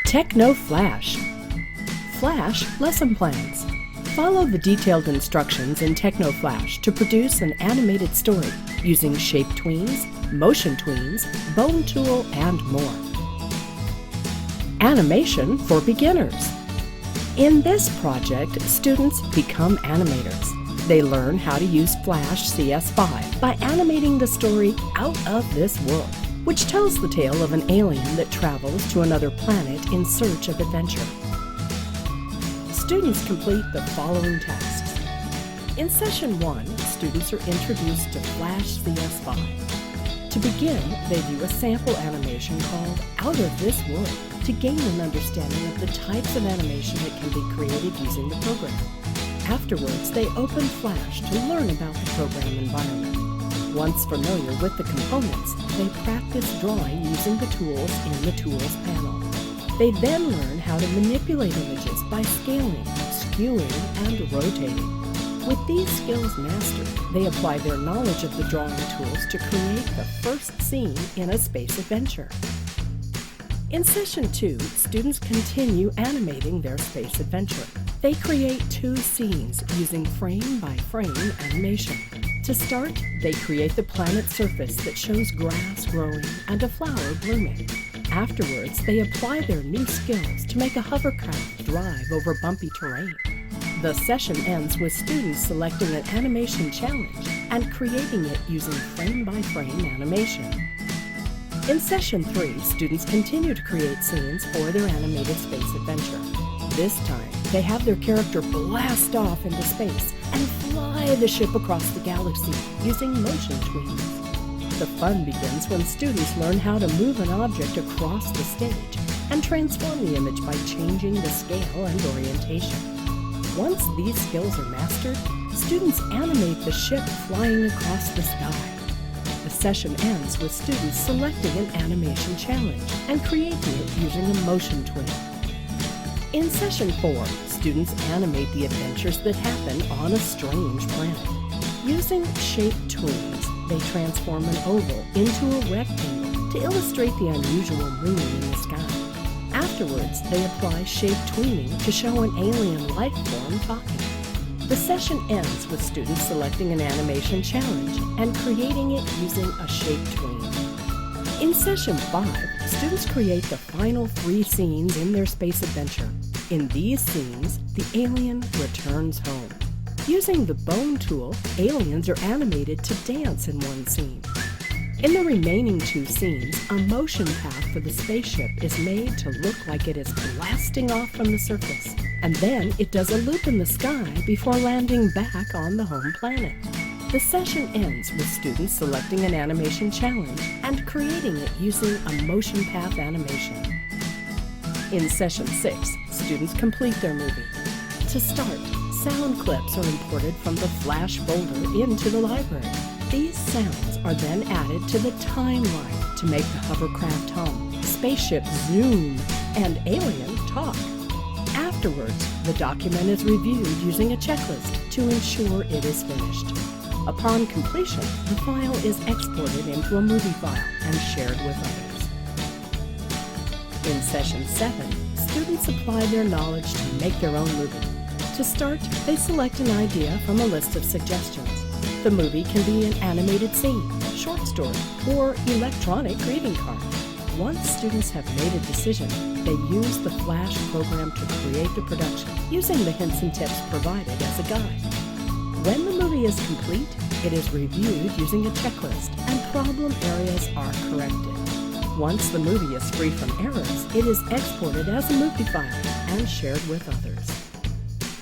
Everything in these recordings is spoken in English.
TechnoFlash. Flash lesson plans. Follow the detailed instructions in TechnoFlash to produce an animated story using shape tweens, motion tweens, bone tool, and more. Animation for beginners. In this project, students become animators. They learn how to use Flash CS5 by animating the story Out of This World, which tells the tale of an alien that travels to another planet in search of adventure. Students complete the following tasks. In Session 1, students are introduced to Flash CS5. To begin, they view a sample animation called Out of This World to gain an understanding of the types of animation that can be created using the program. Afterwards, they open Flash to learn about the program environment. Once familiar with the components, they practice drawing using the tools in the Tools panel. They then learn how to manipulate images by scaling, skewing, and rotating. With these skills mastered, they apply their knowledge of the drawing tools to create the first scene in a space adventure. In Session 2, students continue animating their space adventure. They create 2 scenes using frame-by-frame animation. To start, they create the planet's surface that shows grass growing and a flower blooming. Afterwards, they apply their new skills to make a hovercraft drive over bumpy terrain. The session ends with students selecting an animation challenge and creating it using frame-by-frame animation. In Session 3, students continue to create scenes for their animated space adventure. This time, they have their character blast off into space and fly the ship across the galaxy using motion tweens. The fun begins when students learn how to move an object across the stage and transform the image by changing the scale and orientation. Once these skills are mastered, students animate the ship flying across the sky. The session ends with students selecting an animation challenge and creating it using a motion tween. In Session 4, students animate the adventures that happen on a strange planet. Using shape tweens, they transform an oval into a rectangle to illustrate the unusual moon in the sky. Afterwards, they apply shape tweening to show an alien life form talking. The session ends with students selecting an animation challenge and creating it using a shape tween. In Session 5, students create the final 3 scenes in their space adventure. In these scenes, the alien returns home. Using the bone tool, aliens are animated to dance in one scene. In the remaining 2 scenes, a motion path for the spaceship is made to look like it is blasting off from the surface, and then it does a loop in the sky before landing back on the home planet. The session ends with students selecting an animation challenge and creating it using a motion path animation. In Session 6, students complete their movie. To start, sound clips are imported from the Flash folder into the library. These sounds are then added to the timeline to make the hovercraft hum, spaceship zoom, and alien talk. Afterwards, the document is reviewed using a checklist to ensure it is finished. Upon completion, the file is exported into a movie file and shared with others. In Session 7, students apply their knowledge to make their own movie. To start, they select an idea from a list of suggestions. The movie can be an animated scene, short story, or electronic greeting card. Once students have made a decision, they use the Flash program to create the production, using the hints and tips provided as a guide. When the movie is complete, it is reviewed using a checklist and problem areas are corrected. Once the movie is free from errors, it is exported as a movie file and shared with others.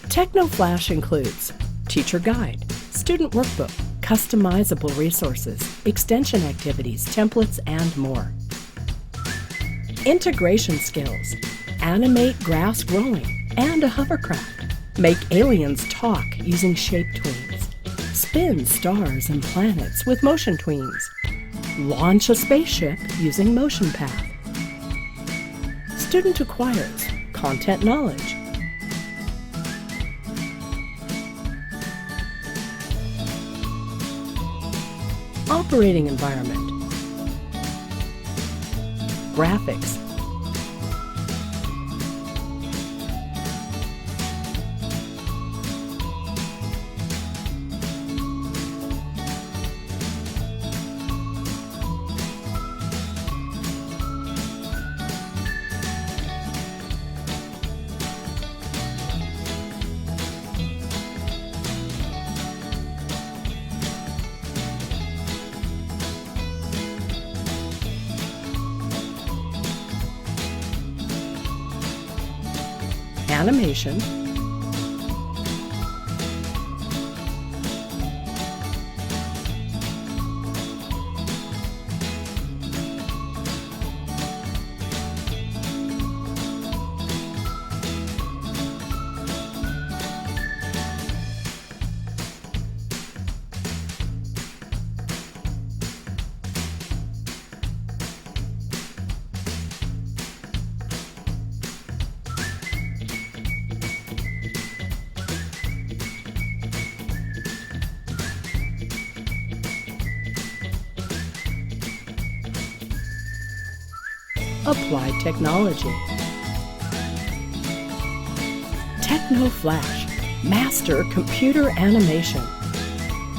TechnoFlash includes teacher guide, student workbook, customizable resources, extension activities, templates, and more. Integration skills: animate grass growing and a hovercraft. Make aliens talk using shape tweens. Spin stars and planets with motion tweens. Launch a spaceship using motion path. Student acquires content knowledge. Operating environment. Graphics. Animation, Applied Technology. TechnoFlash, Master Computer Animation.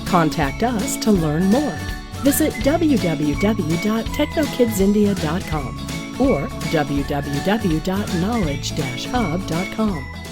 Contact us to learn more. Visit www.technokidsindia.com or www.knowledge-hub.com.